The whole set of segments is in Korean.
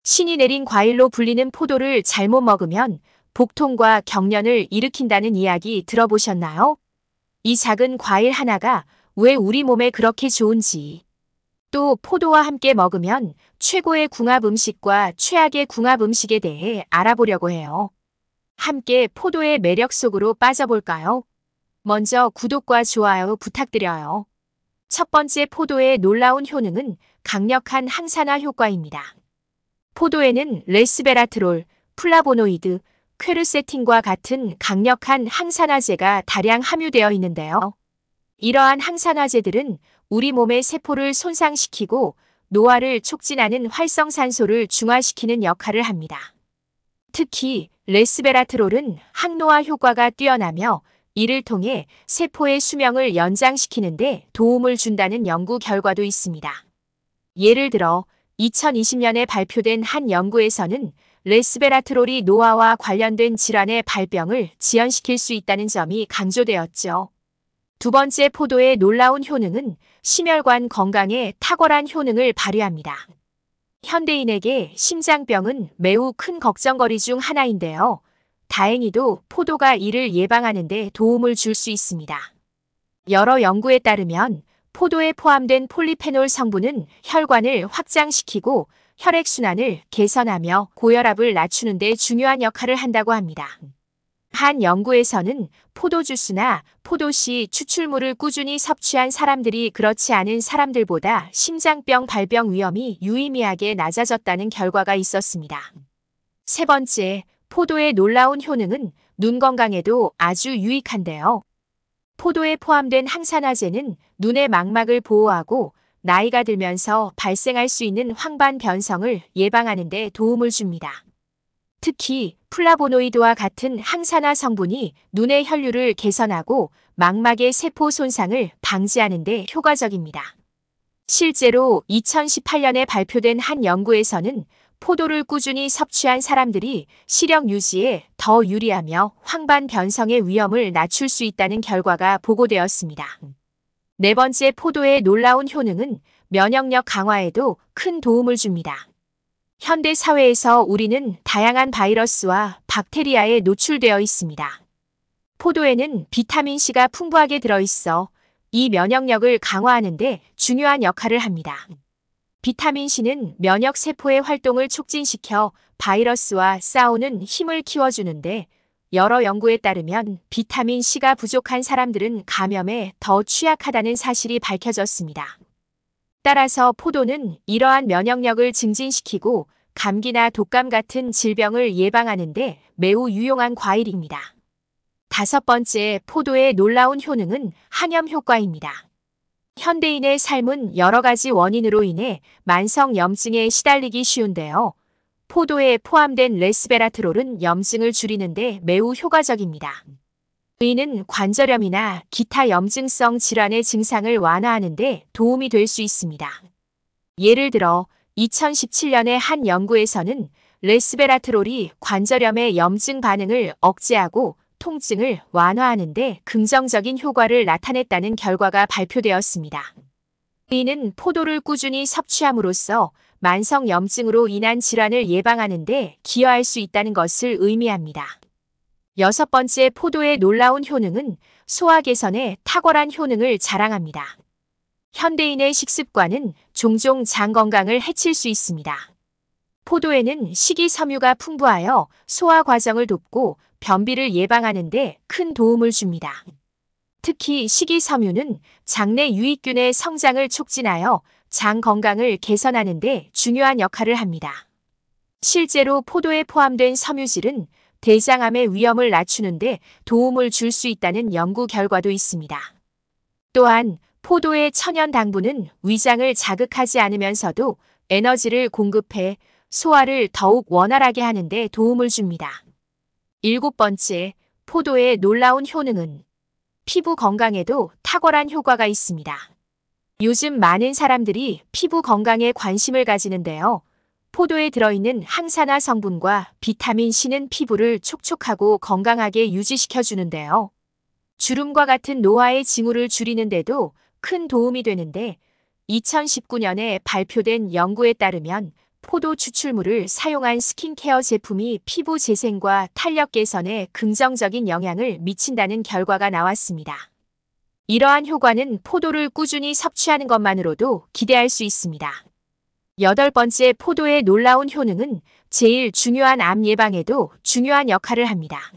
신이 내린 과일로 불리는 포도를 잘못 먹으면 복통과 경련을 일으킨다는 이야기 들어보셨나요? 이 작은 과일 하나가 왜 우리 몸에 그렇게 좋은지, 또 포도와 함께 먹으면 최고의 궁합 음식과 최악의 궁합 음식에 대해 알아보려고 해요. 함께 포도의 매력 속으로 빠져볼까요? 먼저 구독과 좋아요 부탁드려요. 첫 번째, 포도의 놀라운 효능은 강력한 항산화 효과입니다. 포도에는 레스베라트롤, 플라보노이드, 퀘르세틴과 같은 강력한 항산화제가 다량 함유되어 있는데요. 이러한 항산화제들은 우리 몸의 세포를 손상시키고 노화를 촉진하는 활성산소를 중화시키는 역할을 합니다. 특히 레스베라트롤은 항노화 효과가 뛰어나며 이를 통해 세포의 수명을 연장시키는 데 도움을 준다는 연구 결과도 있습니다. 예를 들어 2020년에 발표된 한 연구에서는 레스베라트롤이 노화와 관련된 질환의 발병을 지연시킬 수 있다는 점이 강조되었죠. 두 번째, 포도의 놀라운 효능은 심혈관 건강에 탁월한 효능을 발휘합니다. 현대인에게 심장병은 매우 큰 걱정거리 중 하나인데요. 다행히도 포도가 이를 예방하는 데 도움을 줄 수 있습니다. 여러 연구에 따르면 포도에 포함된 폴리페놀 성분은 혈관을 확장시키고 혈액순환을 개선하며 고혈압을 낮추는 데 중요한 역할을 한다고 합니다. 한 연구에서는 포도주스나 포도씨 추출물을 꾸준히 섭취한 사람들이 그렇지 않은 사람들보다 심장병 발병 위험이 유의미하게 낮아졌다는 결과가 있었습니다. 세 번째, 포도의 놀라운 효능은 눈 건강에도 아주 유익한데요. 포도에 포함된 항산화제는 눈의 망막을 보호하고 나이가 들면서 발생할 수 있는 황반 변성을 예방하는 데 도움을 줍니다. 특히 플라보노이드와 같은 항산화 성분이 눈의 혈류를 개선하고 망막의 세포 손상을 방지하는 데 효과적입니다. 실제로 2018년에 발표된 한 연구에서는 포도를 꾸준히 섭취한 사람들이 시력 유지에 더 유리하며 황반 변성의 위험을 낮출 수 있다는 결과가 보고되었습니다. 네 번째, 포도의 놀라운 효능은 면역력 강화에도 큰 도움을 줍니다. 현대 사회에서 우리는 다양한 바이러스와 박테리아에 노출되어 있습니다. 포도에는 비타민C가 풍부하게 들어있어 이 면역력을 강화하는 데 중요한 역할을 합니다. 비타민C는 면역세포의 활동을 촉진시켜 바이러스와 싸우는 힘을 키워주는데 여러 연구에 따르면 비타민C가 부족한 사람들은 감염에 더 취약하다는 사실이 밝혀졌습니다. 따라서 포도는 이러한 면역력을 증진시키고 감기나 독감 같은 질병을 예방하는 데 매우 유용한 과일입니다. 다섯 번째, 포도의 놀라운 효능은 항염 효과입니다. 현대인의 삶은 여러 가지 원인으로 인해 만성 염증에 시달리기 쉬운데요. 포도에 포함된 레스베라트롤은 염증을 줄이는 데 매우 효과적입니다. 이는 관절염이나 기타 염증성 질환의 증상을 완화하는 데 도움이 될 수 있습니다. 예를 들어 2017년의 한 연구에서는 레스베라트롤이 관절염의 염증 반응을 억제하고 통증을 완화하는 데 긍정적인 효과를 나타냈다는 결과가 발표되었습니다. 이는 포도를 꾸준히 섭취함으로써 만성 염증으로 인한 질환을 예방하는 데 기여할 수 있다는 것을 의미합니다. 여섯 번째, 포도의 놀라운 효능은 소화 개선에 탁월한 효능을 자랑합니다. 현대인의 식습관은 종종 장 건강을 해칠 수 있습니다. 포도에는 식이섬유가 풍부하여 소화 과정을 돕고 변비를 예방하는 데 큰 도움을 줍니다. 특히 식이섬유는 장내 유익균의 성장을 촉진하여 장 건강을 개선하는 데 중요한 역할을 합니다. 실제로 포도에 포함된 섬유질은 대장암의 위험을 낮추는 데 도움을 줄 수 있다는 연구 결과도 있습니다. 또한 포도의 천연 당분은 위장을 자극하지 않으면서도 에너지를 공급해 소화를 더욱 원활하게 하는 데 도움을 줍니다. 일곱 번째, 포도의 놀라운 효능은 피부 건강에도 탁월한 효과가 있습니다. 요즘 많은 사람들이 피부 건강에 관심을 가지는데요. 포도에 들어있는 항산화 성분과 비타민C는 피부를 촉촉하고 건강하게 유지시켜주는데요. 주름과 같은 노화의 징후를 줄이는 데도 큰 도움이 되는데 2019년에 발표된 연구에 따르면 포도 추출물을 사용한 스킨케어 제품이 피부 재생과 탄력 개선에 긍정적인 영향을 미친다는 결과가 나왔습니다. 이러한 효과는 포도를 꾸준히 섭취하는 것만으로도 기대할 수 있습니다. 8번째, 포도의 놀라운 효능은 제일 중요한 암 예방에도 중요한 역할을 합니다.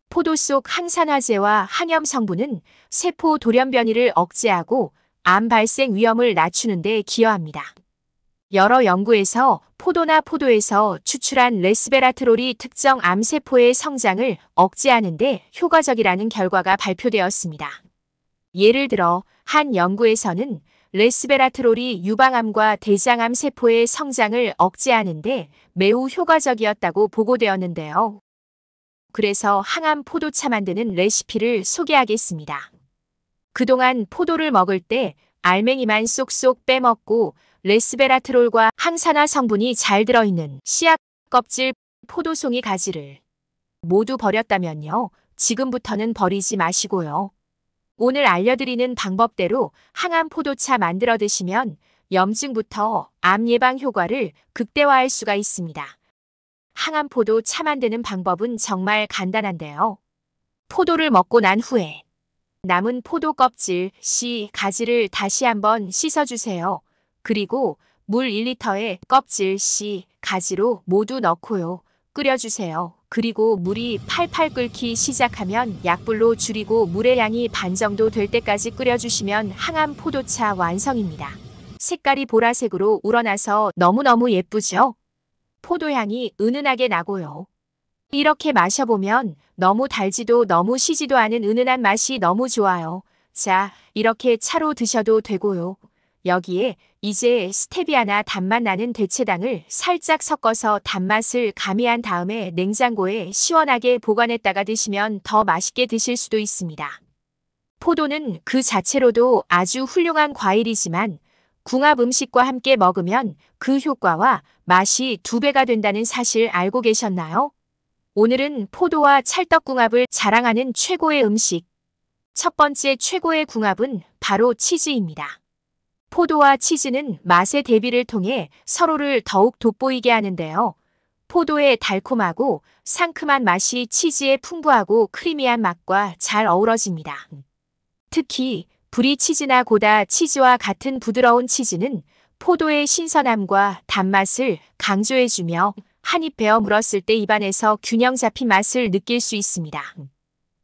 포도 속 항산화제와 항염 성분은 세포 돌연변이를 억제하고 암 발생 위험을 낮추는 데 기여합니다. 여러 연구에서 포도나 포도에서 추출한 레스베라트롤이 특정 암세포의 성장을 억제하는 데 효과적이라는 결과가 발표되었습니다. 예를 들어 한 연구에서는 레스베라트롤이 유방암과 대장암 세포의 성장을 억제하는 데 매우 효과적이었다고 보고되었는데요. 그래서 항암 포도차 만드는 레시피를 소개하겠습니다. 그동안 포도를 먹을 때 알맹이만 쏙쏙 빼먹고 레스베라트롤과 항산화 성분이 잘 들어있는 씨앗, 껍질, 포도송이 가지를 모두 버렸다면요. 지금부터는 버리지 마시고요. 오늘 알려드리는 방법대로 항암 포도차 만들어 드시면 염증부터 암 예방 효과를 극대화할 수가 있습니다. 항암 포도 차 만드는 방법은 정말 간단한데요. 포도를 먹고 난 후에 남은 포도 껍질, 씨, 가지를 다시 한번 씻어주세요. 그리고 물 1리터에 껍질, 씨, 가지로 모두 넣고요. 끓여주세요. 그리고 물이 팔팔 끓기 시작하면 약불로 줄이고 물의 양이 반 정도 될 때까지 끓여주시면 항암 포도차 완성입니다. 색깔이 보라색으로 우러나서 너무너무 예쁘죠? 포도향이 은은하게 나고요. 이렇게 마셔보면 너무 달지도 너무 시지도 않은 은은한 맛이 너무 좋아요. 자, 이렇게 차로 드셔도 되고요. 여기에 이제 스테비아나 단맛 나는 대체당을 살짝 섞어서 단맛을 가미한 다음에 냉장고에 시원하게 보관했다가 드시면 더 맛있게 드실 수도 있습니다. 포도는 그 자체로도 아주 훌륭한 과일이지만 궁합 음식과 함께 먹으면 그 효과와 맛이 2배가 된다는 사실 알고 계셨나요? 오늘은 포도와 찰떡궁합을 자랑하는 최고의 음식. 첫 번째 최고의 궁합은 바로 치즈입니다. 포도와 치즈는 맛의 대비를 통해 서로를 더욱 돋보이게 하는데요. 포도의 달콤하고 상큼한 맛이 치즈의 풍부하고 크리미한 맛과 잘 어우러집니다. 특히 브리 치즈나 고다 치즈와 같은 부드러운 치즈는 포도의 신선함과 단맛을 강조해주며 한입 베어 물었을 때 입안에서 균형 잡힌 맛을 느낄 수 있습니다.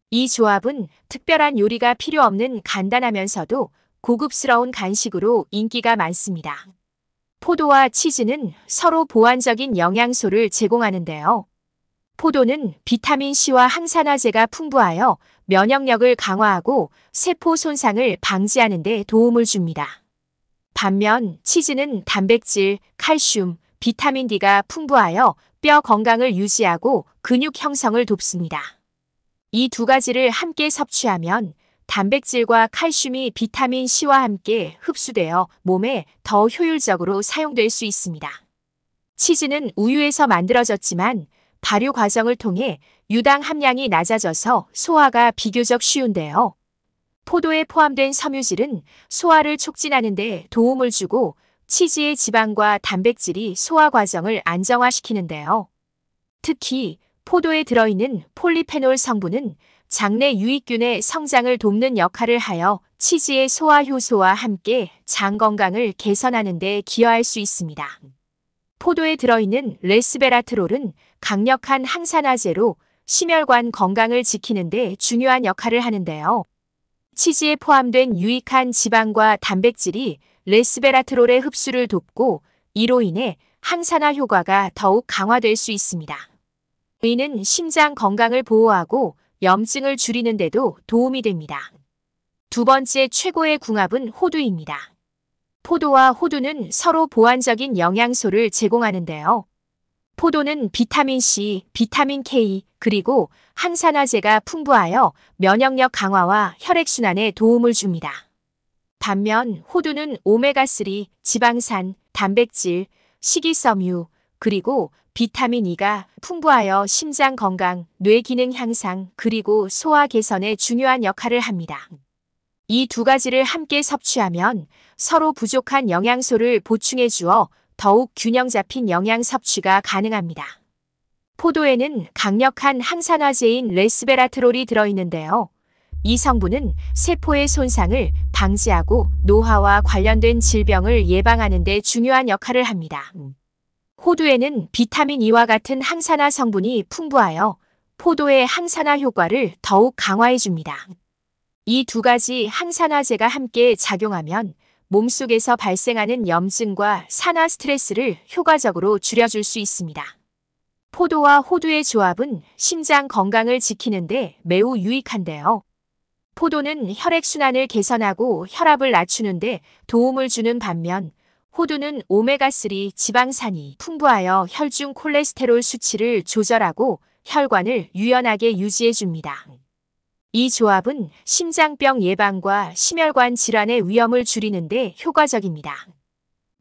이 조합은 특별한 요리가 필요 없는 간단하면서도 고급스러운 간식으로 인기가 많습니다. 포도와 치즈는 서로 보완적인 영양소를 제공하는데요. 포도는 비타민C와 항산화제가 풍부하여 면역력을 강화하고 세포 손상을 방지하는 데 도움을 줍니다. 반면 치즈는 단백질, 칼슘, 비타민 D가 풍부하여 뼈 건강을 유지하고 근육 형성을 돕습니다. 이 두 가지를 함께 섭취하면 단백질과 칼슘이 비타민 C와 함께 흡수되어 몸에 더 효율적으로 사용될 수 있습니다. 치즈는 우유에서 만들어졌지만 발효 과정을 통해 유당 함량이 낮아져서 소화가 비교적 쉬운데요. 포도에 포함된 섬유질은 소화를 촉진하는 데 도움을 주고 치즈의 지방과 단백질이 소화 과정을 안정화시키는데요. 특히 포도에 들어있는 폴리페놀 성분은 장내 유익균의 성장을 돕는 역할을 하여 치즈의 소화 효소와 함께 장 건강을 개선하는 데 기여할 수 있습니다. 포도에 들어있는 레스베라트롤은 강력한 항산화제로 심혈관 건강을 지키는 데 중요한 역할을 하는데요. 치즈에 포함된 유익한 지방과 단백질이 레스베라트롤의 흡수를 돕고 이로 인해 항산화 효과가 더욱 강화될 수 있습니다. 이는 심장 건강을 보호하고 염증을 줄이는 데도 도움이 됩니다. 두 번째 최고의 궁합은 호두입니다. 포도와 호두는 서로 보완적인 영양소를 제공하는데요. 포도는 비타민C, 비타민 K, 그리고 항산화제가 풍부하여 면역력 강화와 혈액순환에 도움을 줍니다. 반면 호두는 오메가3, 지방산, 단백질, 식이섬유, 그리고 비타민 E가 풍부하여 심장 건강, 뇌 기능 향상, 그리고 소화 개선에 중요한 역할을 합니다. 이 두 가지를 함께 섭취하면 서로 부족한 영양소를 보충해 주어 더욱 균형 잡힌 영양 섭취가 가능합니다. 포도에는 강력한 항산화제인 레스베라트롤이 들어있는데요. 이 성분은 세포의 손상을 방지하고 노화와 관련된 질병을 예방하는 데 중요한 역할을 합니다. 호두에는 비타민 E와 같은 항산화 성분이 풍부하여 포도의 항산화 효과를 더욱 강화해 줍니다. 이 두 가지 항산화제가 함께 작용하면 몸속에서 발생하는 염증과 산화 스트레스를 효과적으로 줄여줄 수 있습니다. 포도와 호두의 조합은 심장 건강을 지키는데 매우 유익한데요. 포도는 혈액순환을 개선하고 혈압을 낮추는데 도움을 주는 반면 호두는 오메가3 지방산이 풍부하여 혈중 콜레스테롤 수치를 조절하고 혈관을 유연하게 유지해 줍니다. 이 조합은 심장병 예방과 심혈관 질환의 위험을 줄이는 데 효과적입니다.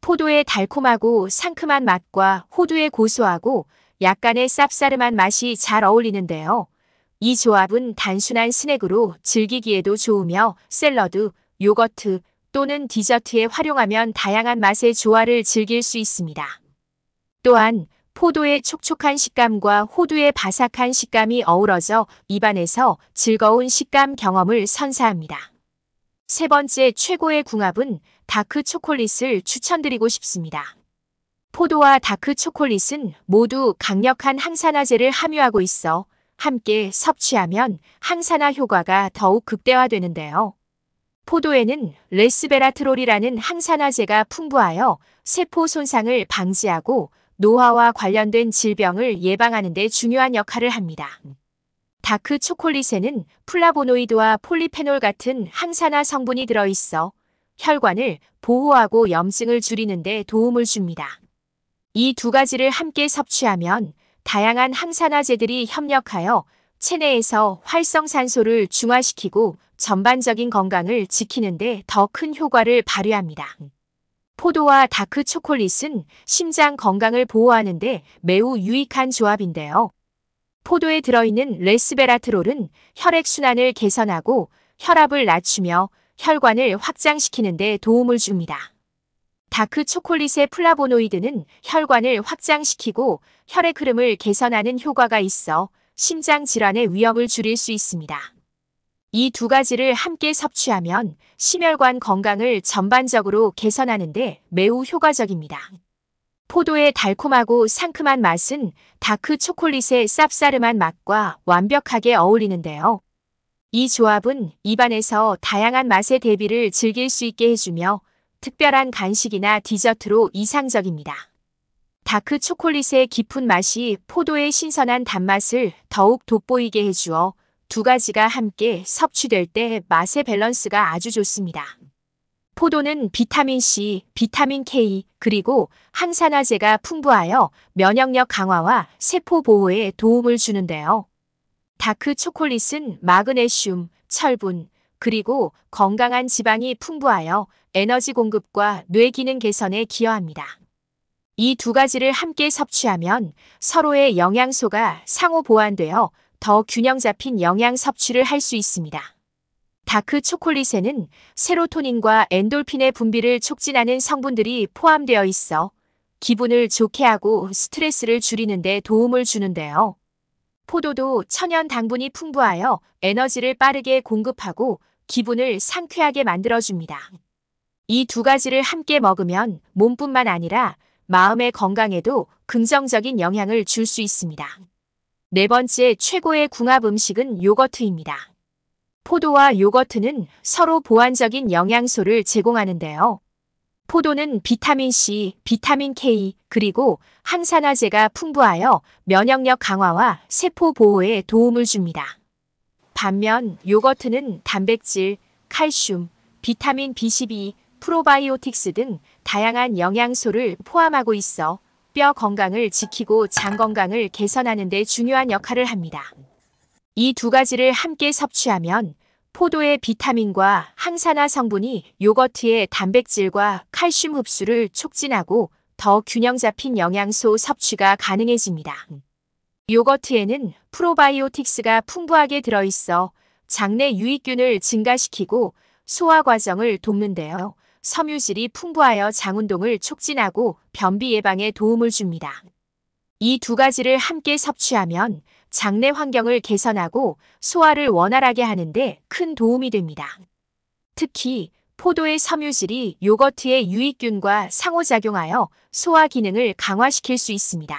포도의 달콤하고 상큼한 맛과 호두의 고소하고 약간의 쌉싸름한 맛이 잘 어울리는데요. 이 조합은 단순한 스낵으로 즐기기에도 좋으며 샐러드, 요거트 또는 디저트에 활용하면 다양한 맛의 조화를 즐길 수 있습니다. 또한 포도의 촉촉한 식감과 호두의 바삭한 식감이 어우러져 입안에서 즐거운 식감 경험을 선사합니다. 세 번째 최고의 궁합은 다크 초콜릿을 추천드리고 싶습니다. 포도와 다크 초콜릿은 모두 강력한 항산화제를 함유하고 있어 함께 섭취하면 항산화 효과가 더욱 극대화되는데요. 포도에는 레스베라트롤이라는 항산화제가 풍부하여 세포 손상을 방지하고 노화와 관련된 질병을 예방하는 데 중요한 역할을 합니다. 다크 초콜릿에는 플라보노이드와 폴리페놀 같은 항산화 성분이 들어있어 혈관을 보호하고 염증을 줄이는 데 도움을 줍니다. 이 두 가지를 함께 섭취하면 다양한 항산화제들이 협력하여 체내에서 활성산소를 중화시키고 전반적인 건강을 지키는 데 더 큰 효과를 발휘합니다. 포도와 다크 초콜릿은 심장 건강을 보호하는 데 매우 유익한 조합인데요. 포도에 들어있는 레스베라트롤은 혈액순환을 개선하고 혈압을 낮추며 혈관을 확장시키는 데 도움을 줍니다. 다크 초콜릿의 플라보노이드는 혈관을 확장시키고 혈액 흐름을 개선하는 효과가 있어 심장 질환의 위험을 줄일 수 있습니다. 이 두 가지를 함께 섭취하면 심혈관 건강을 전반적으로 개선하는 데 매우 효과적입니다. 포도의 달콤하고 상큼한 맛은 다크 초콜릿의 쌉싸름한 맛과 완벽하게 어울리는데요. 이 조합은 입안에서 다양한 맛의 대비를 즐길 수 있게 해주며 특별한 간식이나 디저트로 이상적입니다. 다크 초콜릿의 깊은 맛이 포도의 신선한 단맛을 더욱 돋보이게 해주어 두 가지가 함께 섭취될 때 맛의 밸런스가 아주 좋습니다. 포도는 비타민C, 비타민K, 그리고 항산화제가 풍부하여 면역력 강화와 세포 보호에 도움을 주는데요. 다크 초콜릿은 마그네슘, 철분, 그리고 건강한 지방이 풍부하여 에너지 공급과 뇌 기능 개선에 기여합니다. 이 두 가지를 함께 섭취하면 서로의 영양소가 상호 보완되어 더 균형 잡힌 영양 섭취를 할 수 있습니다. 다크 초콜릿에는 세로토닌과 엔돌핀의 분비를 촉진하는 성분들이 포함되어 있어 기분을 좋게 하고 스트레스를 줄이는 데 도움을 주는데요. 포도도 천연 당분이 풍부하여 에너지를 빠르게 공급하고 기분을 상쾌하게 만들어줍니다. 이 두 가지를 함께 먹으면 몸뿐만 아니라 마음의 건강에도 긍정적인 영향을 줄 수 있습니다. 네 번째 최고의 궁합 음식은 요거트입니다. 포도와 요거트는 서로 보완적인 영양소를 제공하는데요. 포도는 비타민C, 비타민K, 그리고 항산화제가 풍부하여 면역력 강화와 세포 보호에 도움을 줍니다. 반면 요거트는 단백질, 칼슘, 비타민 B12, 프로바이오틱스 등 다양한 영양소를 포함하고 있어 뼈 건강을 지키고 장 건강을 개선하는 데 중요한 역할을 합니다. 이 두 가지를 함께 섭취하면 포도의 비타민과 항산화 성분이 요거트의 단백질과 칼슘 흡수를 촉진하고 더 균형 잡힌 영양소 섭취가 가능해집니다. 요거트에는 프로바이오틱스가 풍부하게 들어있어 장내 유익균을 증가시키고 소화 과정을 돕는데요. 섬유질이 풍부하여 장운동을 촉진하고 변비 예방에 도움을 줍니다. 이 두 가지를 함께 섭취하면 장내 환경을 개선하고 소화를 원활하게 하는데 큰 도움이 됩니다. 특히 포도의 섬유질이 요거트의 유익균과 상호작용하여 소화 기능을 강화시킬 수 있습니다.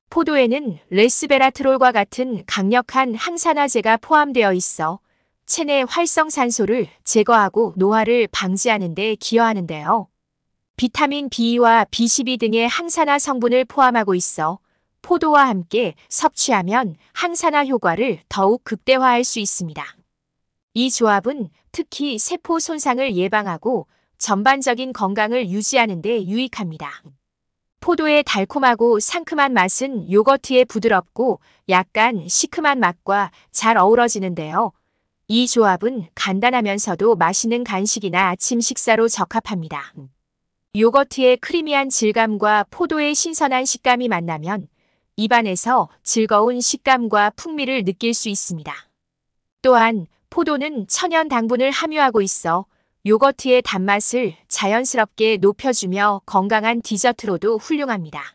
포도에는 레스베라트롤과 같은 강력한 항산화제가 포함되어 있어 체내 활성산소를 제거하고 노화를 방지하는 데 기여하는데요. 비타민 B와 B12 등의 항산화 성분을 포함하고 있어 포도와 함께 섭취하면 항산화 효과를 더욱 극대화할 수 있습니다. 이 조합은 특히 세포 손상을 예방하고 전반적인 건강을 유지하는 데 유익합니다. 포도의 달콤하고 상큼한 맛은 요거트의 부드럽고 약간 시큼한 맛과 잘 어우러지는데요. 이 조합은 간단하면서도 맛있는 간식이나 아침 식사로 적합합니다. 요거트의 크리미한 질감과 포도의 신선한 식감이 만나면 입안에서 즐거운 식감과 풍미를 느낄 수 있습니다. 또한 포도는 천연 당분을 함유하고 있어 요거트의 단맛을 자연스럽게 높여주며 건강한 디저트로도 훌륭합니다.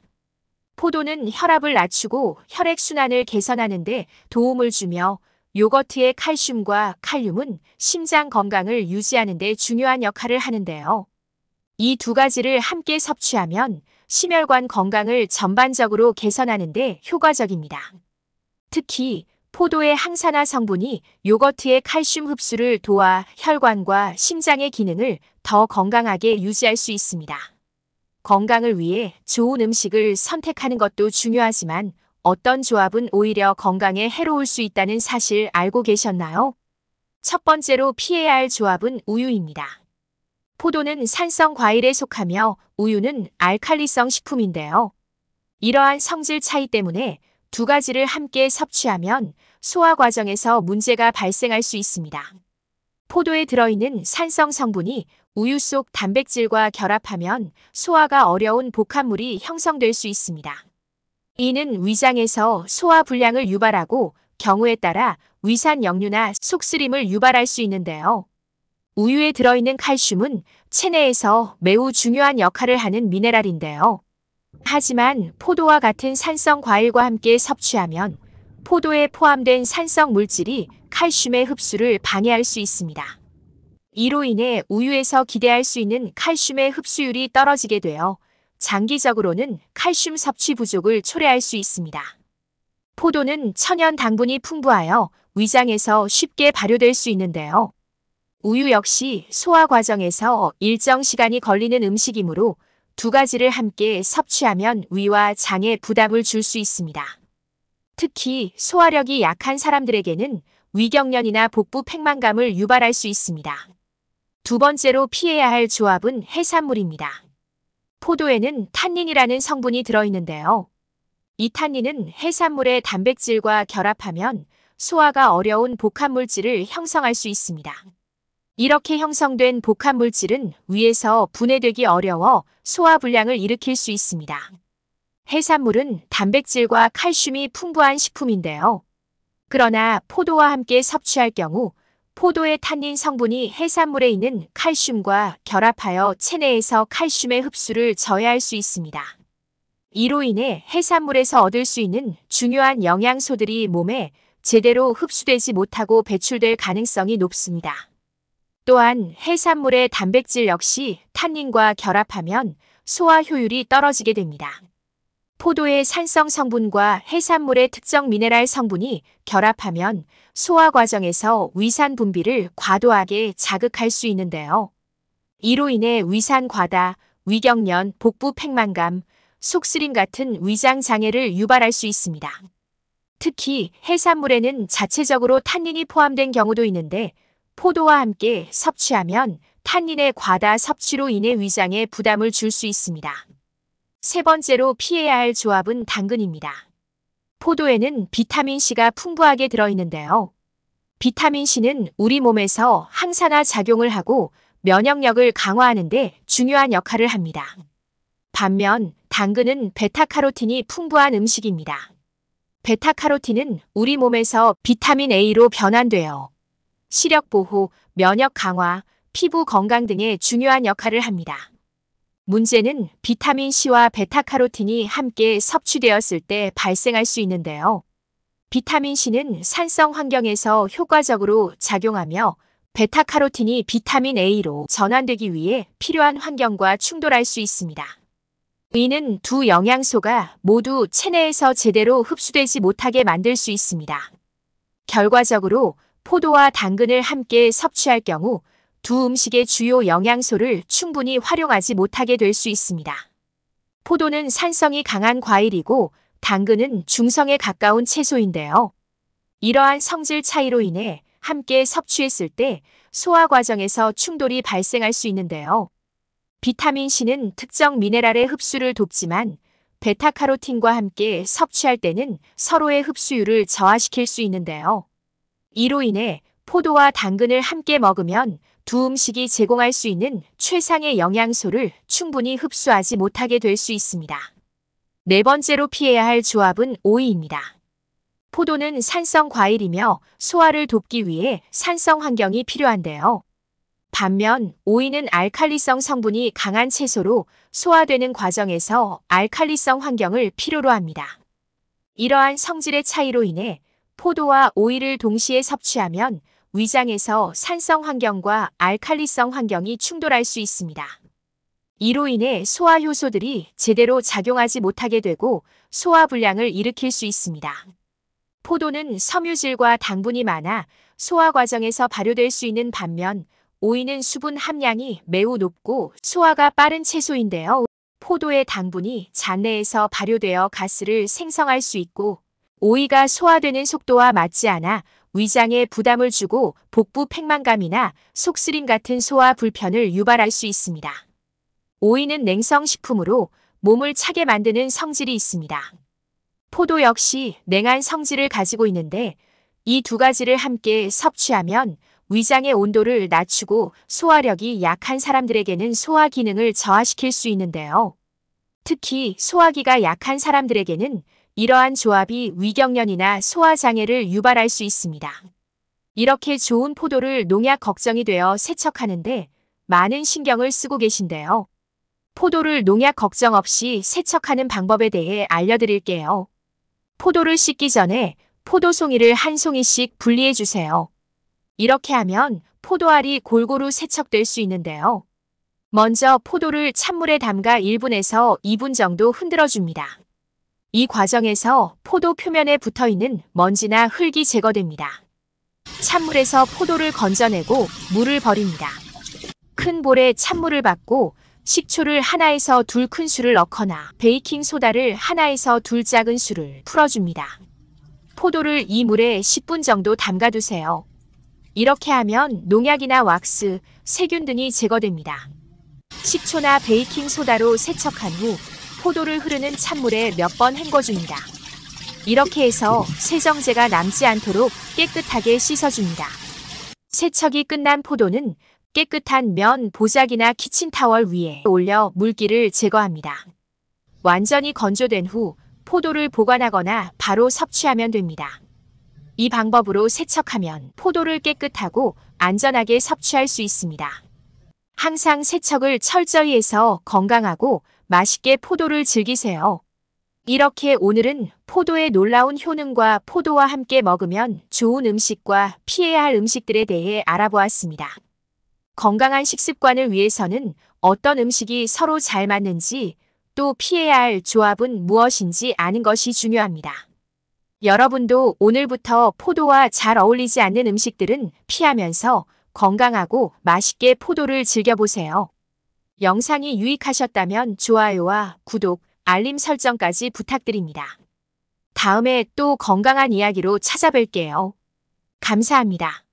포도는 혈압을 낮추고 혈액순환을 개선하는 데 도움을 주며 요거트의 칼슘과 칼륨은 심장 건강을 유지하는 데 중요한 역할을 하는데요. 이 두 가지를 함께 섭취하면 심혈관 건강을 전반적으로 개선하는 데 효과적입니다. 특히 포도의 항산화 성분이 요거트의 칼슘 흡수를 도와 혈관과 심장의 기능을 더 건강하게 유지할 수 있습니다. 건강을 위해 좋은 음식을 선택하는 것도 중요하지만 어떤 조합은 오히려 건강에 해로울 수 있다는 사실 알고 계셨나요? 첫 번째로 피해야 할 조합은 우유입니다. 포도는 산성 과일에 속하며 우유는 알칼리성 식품인데요. 이러한 성질 차이 때문에 두 가지를 함께 섭취하면 소화 과정에서 문제가 발생할 수 있습니다. 포도에 들어있는 산성 성분이 우유 속 단백질과 결합하면 소화가 어려운 복합물이 형성될 수 있습니다. 이는 위장에서 소화 불량을 유발하고 경우에 따라 위산 역류나 속쓰림을 유발할 수 있는데요. 우유에 들어있는 칼슘은 체내에서 매우 중요한 역할을 하는 미네랄인데요. 하지만 포도와 같은 산성 과일과 함께 섭취하면 포도에 포함된 산성 물질이 칼슘의 흡수를 방해할 수 있습니다. 이로 인해 우유에서 기대할 수 있는 칼슘의 흡수율이 떨어지게 되어 장기적으로는 칼슘 섭취 부족을 초래할 수 있습니다. 포도는 천연 당분이 풍부하여 위장에서 쉽게 발효될 수 있는데요. 우유 역시 소화 과정에서 일정 시간이 걸리는 음식이므로 두 가지를 함께 섭취하면 위와 장에 부담을 줄 수 있습니다. 특히 소화력이 약한 사람들에게는 위경련이나 복부 팽만감을 유발할 수 있습니다. 두 번째로 피해야 할 조합은 해산물입니다. 포도에는 탄닌이라는 성분이 들어있는데요. 이 탄닌은 해산물의 단백질과 결합하면 소화가 어려운 복합물질을 형성할 수 있습니다. 이렇게 형성된 복합물질은 위에서 분해되기 어려워 소화불량을 일으킬 수 있습니다. 해산물은 단백질과 칼슘이 풍부한 식품인데요. 그러나 포도와 함께 섭취할 경우 포도의 탄닌 성분이 해산물에 있는 칼슘과 결합하여 체내에서 칼슘의 흡수를 저해할 수 있습니다. 이로 인해 해산물에서 얻을 수 있는 중요한 영양소들이 몸에 제대로 흡수되지 못하고 배출될 가능성이 높습니다. 또한 해산물의 단백질 역시 탄닌과 결합하면 소화 효율이 떨어지게 됩니다. 포도의 산성 성분과 해산물의 특정 미네랄 성분이 결합하면 소화 과정에서 위산 분비를 과도하게 자극할 수 있는데요. 이로 인해 위산 과다, 위경련, 복부 팽만감, 속쓰림 같은 위장 장애를 유발할 수 있습니다. 특히 해산물에는 자체적으로 탄닌이 포함된 경우도 있는데 포도와 함께 섭취하면 탄닌의 과다 섭취로 인해 위장에 부담을 줄 수 있습니다. 세 번째로 피해야 할 조합은 당근입니다. 포도에는 비타민C가 풍부하게 들어있는데요. 비타민C는 우리 몸에서 항산화 작용을 하고 면역력을 강화하는 데 중요한 역할을 합니다. 반면 당근은 베타카로틴이 풍부한 음식입니다. 베타카로틴은 우리 몸에서 비타민 A로 변환되어 시력 보호, 면역 강화, 피부 건강 등에 중요한 역할을 합니다. 문제는 비타민 C와 베타카로틴이 함께 섭취되었을 때 발생할 수 있는데요. 비타민 C는 산성 환경에서 효과적으로 작용하며 베타카로틴이 비타민 A로 전환되기 위해 필요한 환경과 충돌할 수 있습니다. 이는 두 영양소가 모두 체내에서 제대로 흡수되지 못하게 만들 수 있습니다. 결과적으로 포도와 당근을 함께 섭취할 경우 두 음식의 주요 영양소를 충분히 활용하지 못하게 될 수 있습니다. 포도는 산성이 강한 과일이고 당근은 중성에 가까운 채소인데요. 이러한 성질 차이로 인해 함께 섭취했을 때 소화 과정에서 충돌이 발생할 수 있는데요. 비타민 C는 특정 미네랄의 흡수를 돕지만 베타카로틴과 함께 섭취할 때는 서로의 흡수율을 저하시킬 수 있는데요. 이로 인해 포도와 당근을 함께 먹으면 두 음식이 제공할 수 있는 최상의 영양소를 충분히 흡수하지 못하게 될 수 있습니다. 네 번째로 피해야 할 조합은 오이입니다. 포도는 산성 과일이며 소화를 돕기 위해 산성 환경이 필요한데요. 반면 오이는 알칼리성 성분이 강한 채소로 소화되는 과정에서 알칼리성 환경을 필요로 합니다. 이러한 성질의 차이로 인해 포도와 오이를 동시에 섭취하면 위장에서 산성 환경과 알칼리성 환경이 충돌할 수 있습니다. 이로 인해 소화 효소들이 제대로 작용하지 못하게 되고 소화불량을 일으킬 수 있습니다. 포도는 섬유질과 당분이 많아 소화 과정에서 발효될 수 있는 반면 오이는 수분 함량이 매우 높고 소화가 빠른 채소인데요. 포도의 당분이 잔내에서 발효되어 가스를 생성할 수 있고 오이가 소화되는 속도와 맞지 않아 위장에 부담을 주고 복부 팽만감이나 속쓰림 같은 소화 불편을 유발할 수 있습니다. 오이는 냉성식품으로 몸을 차게 만드는 성질이 있습니다. 포도 역시 냉한 성질을 가지고 있는데 이 두 가지를 함께 섭취하면 위장의 온도를 낮추고 소화력이 약한 사람들에게는 소화 기능을 저하시킬 수 있는데요. 특히 소화기가 약한 사람들에게는 이러한 조합이 위경련이나 소화장애를 유발할 수 있습니다. 이렇게 좋은 포도를 농약 걱정이 되어 세척하는데 많은 신경을 쓰고 계신데요. 포도를 농약 걱정 없이 세척하는 방법에 대해 알려드릴게요. 포도를 씻기 전에 포도송이를 한 송이씩 분리해 주세요. 이렇게 하면 포도알이 골고루 세척될 수 있는데요. 먼저 포도를 찬물에 담가 1분에서 2분 정도 흔들어 줍니다. 이 과정에서 포도 표면에 붙어있는 먼지나 흙이 제거됩니다. 찬물에서 포도를 건져내고 물을 버립니다. 큰 볼에 찬물을 받고 식초를 1에서 2 큰술을 넣거나 베이킹소다를 1에서 2 작은 술을 풀어줍니다. 포도를 이 물에 10분 정도 담가두세요. 이렇게 하면 농약이나 왁스, 세균 등이 제거됩니다. 식초나 베이킹소다로 세척한 후 포도를 흐르는 찬물에 몇 번 헹궈줍니다. 이렇게 해서 세정제가 남지 않도록 깨끗하게 씻어줍니다. 세척이 끝난 포도는 깨끗한 면, 보자기나 키친타월 위에 올려 물기를 제거합니다. 완전히 건조된 후 포도를 보관하거나 바로 섭취하면 됩니다. 이 방법으로 세척하면 포도를 깨끗하고 안전하게 섭취할 수 있습니다. 항상 세척을 철저히 해서 건강하고 맛있게 포도를 즐기세요. 이렇게 오늘은 포도의 놀라운 효능과 포도와 함께 먹으면 좋은 음식과 피해야 할 음식들에 대해 알아보았습니다. 건강한 식습관을 위해서는 어떤 음식이 서로 잘 맞는지 또 피해야 할 조합은 무엇인지 아는 것이 중요합니다. 여러분도 오늘부터 포도와 잘 어울리지 않는 음식들은 피하면서 건강하고 맛있게 포도를 즐겨보세요. 영상이 유익하셨다면 좋아요와 구독, 알림 설정까지 부탁드립니다. 다음에 또 건강한 이야기로 찾아뵐게요. 감사합니다.